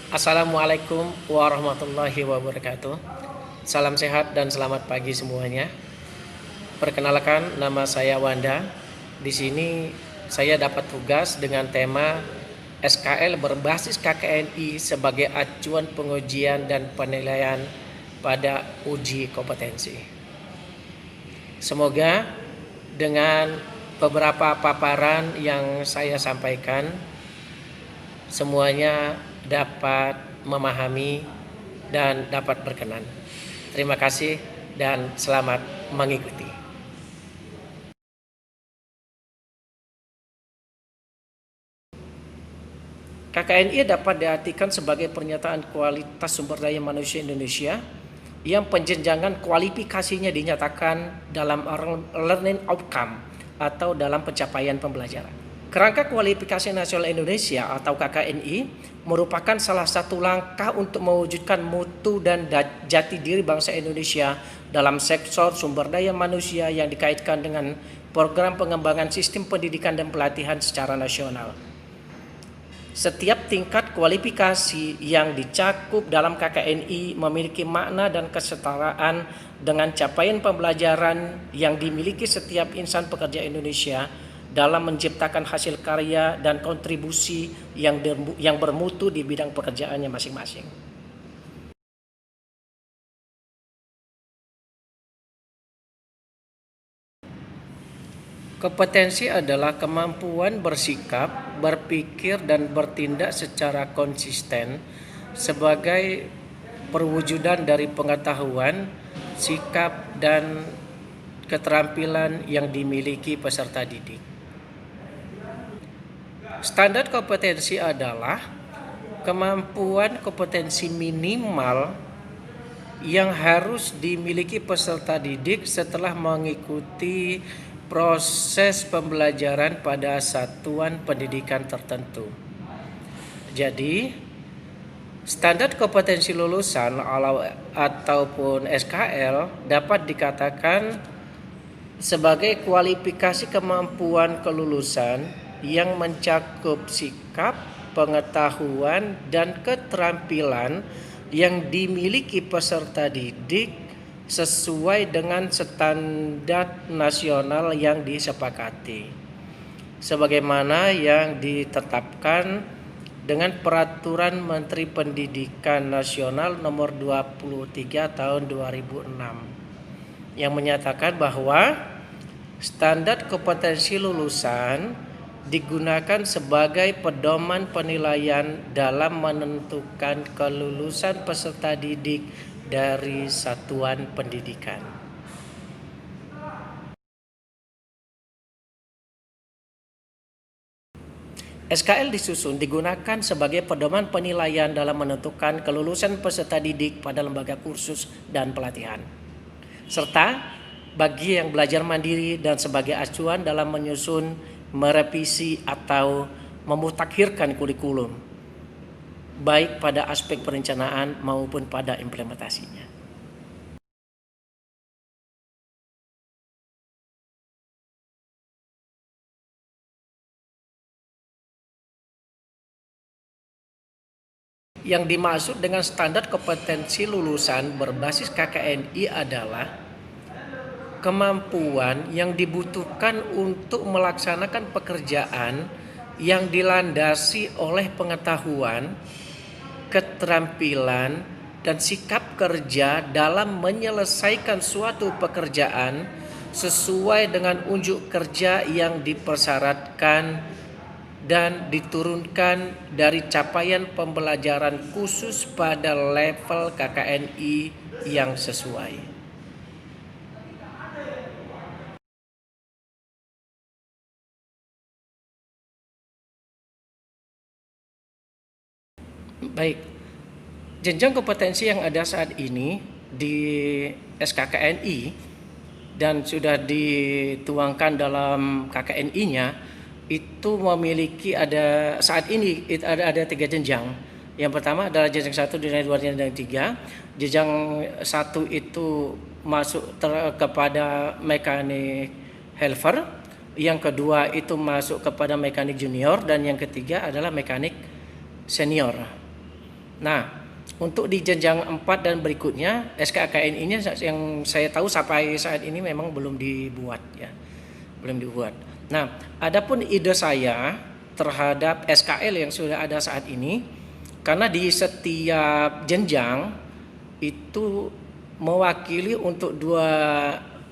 Assalamualaikum warahmatullahi wabarakatuh. Salam sehat dan selamat pagi semuanya. Perkenalkan, nama saya Wanda. Di sini saya dapat tugas dengan tema SKL berbasis KKNI sebagai acuan pengujian dan penilaian pada uji kompetensi. Semoga dengan beberapa paparan yang saya sampaikan, semuanya dapat memahami dan dapat berkenan. Terima kasih dan selamat mengikuti. KKNI dapat diartikan sebagai pernyataan kualitas sumber daya manusia Indonesia yang penjenjangan kualifikasinya dinyatakan dalam learning outcome atau dalam pencapaian pembelajaran. Kerangka Kualifikasi Nasional Indonesia atau KKNI merupakan salah satu langkah untuk mewujudkan mutu dan jati diri bangsa Indonesia dalam sektor sumber daya manusia yang dikaitkan dengan program pengembangan sistem pendidikan dan pelatihan secara nasional. Setiap tingkat kualifikasi yang dicakup dalam KKNI memiliki makna dan kesetaraan dengan capaian pembelajaran yang dimiliki setiap insan pekerja Indonesia dalam menciptakan hasil karya dan kontribusi yang bermutu di bidang pekerjaannya masing-masing. Kompetensi adalah kemampuan bersikap, berpikir, dan bertindak secara konsisten sebagai perwujudan dari pengetahuan, sikap, dan keterampilan yang dimiliki peserta didik. Standar kompetensi adalah kemampuan kompetensi minimal yang harus dimiliki peserta didik setelah mengikuti proses pembelajaran pada satuan pendidikan tertentu. Jadi, standar kompetensi lulusan ataupun SKL dapat dikatakan sebagai kualifikasi kemampuan kelulusan yang mencakup sikap, pengetahuan, dan keterampilan yang dimiliki peserta didik sesuai dengan standar nasional yang disepakati, sebagaimana yang ditetapkan dengan Peraturan Menteri Pendidikan Nasional Nomor 23 Tahun 2006 yang menyatakan bahwa standar kompetensi lulusan digunakan sebagai pedoman penilaian dalam menentukan kelulusan peserta didik dari satuan pendidikan. SKL disusun digunakan sebagai pedoman penilaian dalam menentukan kelulusan peserta didik pada lembaga kursus dan pelatihan, serta bagi yang belajar mandiri dan sebagai acuan dalam menyusun, merevisi, atau memutakhirkan kurikulum, baik pada aspek perencanaan maupun pada implementasinya. Yang dimaksud dengan standar kompetensi lulusan berbasis KKNI adalah kemampuan yang dibutuhkan untuk melaksanakan pekerjaan yang dilandasi oleh pengetahuan, keterampilan, dan sikap kerja dalam menyelesaikan suatu pekerjaan sesuai dengan unjuk kerja yang dipersyaratkan dan diturunkan dari capaian pembelajaran khusus pada level KKNI yang sesuai. Baik, jenjang kompetensi yang ada saat ini di SKKNI dan sudah dituangkan dalam KKNI-nya itu memiliki saat ini ada 3 jenjang. Yang pertama adalah jenjang 1, jenjang 2, jenjang 3. Jenjang 1 itu masuk kepada mekanik helper, yang kedua itu masuk kepada mekanik junior, dan yang ketiga adalah mekanik senior. Nah, untuk di jenjang 4 dan berikutnya SKKN ini yang saya tahu sampai saat ini memang belum dibuat ya. Belum dibuat. Nah, adapun ide saya terhadap SKL yang sudah ada saat ini, karena di setiap jenjang itu mewakili untuk dua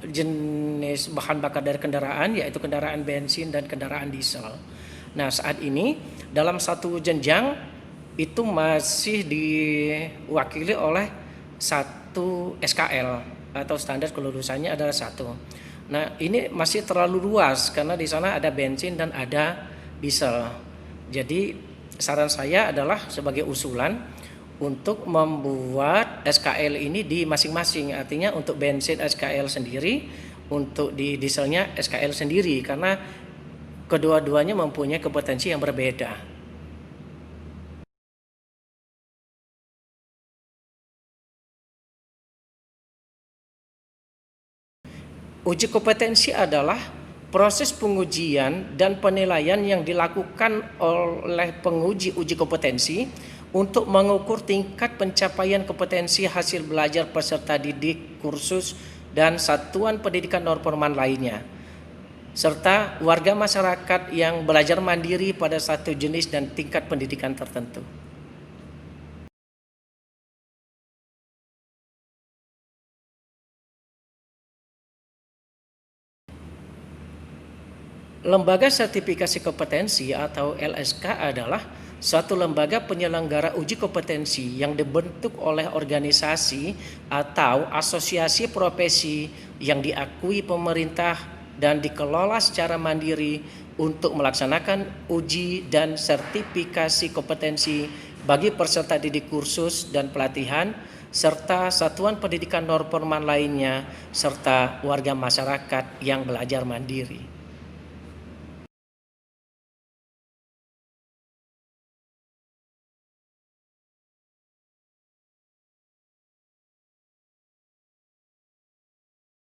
jenis bahan bakar dari kendaraan, yaitu kendaraan bensin dan kendaraan diesel. Nah, saat ini dalam satu jenjang itu masih diwakili oleh satu SKL atau standar kelulusannya adalah satu. Nah, ini masih terlalu luas karena di sana ada bensin dan ada diesel. Jadi saran saya adalah sebagai usulan untuk membuat SKL ini di masing-masing. Artinya untuk bensin SKL sendiri, untuk di dieselnya SKL sendiri, karena kedua-duanya mempunyai kompetensi yang berbeda. Uji kompetensi adalah proses pengujian dan penilaian yang dilakukan oleh penguji uji kompetensi untuk mengukur tingkat pencapaian kompetensi hasil belajar peserta didik, kursus, dan satuan pendidikan non-formal lainnya, serta warga masyarakat yang belajar mandiri pada satu jenis dan tingkat pendidikan tertentu. Lembaga Sertifikasi Kompetensi atau LSK adalah suatu lembaga penyelenggara uji kompetensi yang dibentuk oleh organisasi atau asosiasi profesi yang diakui pemerintah dan dikelola secara mandiri untuk melaksanakan uji dan sertifikasi kompetensi bagi peserta didik kursus dan pelatihan serta satuan pendidikan non formal lainnya serta warga masyarakat yang belajar mandiri.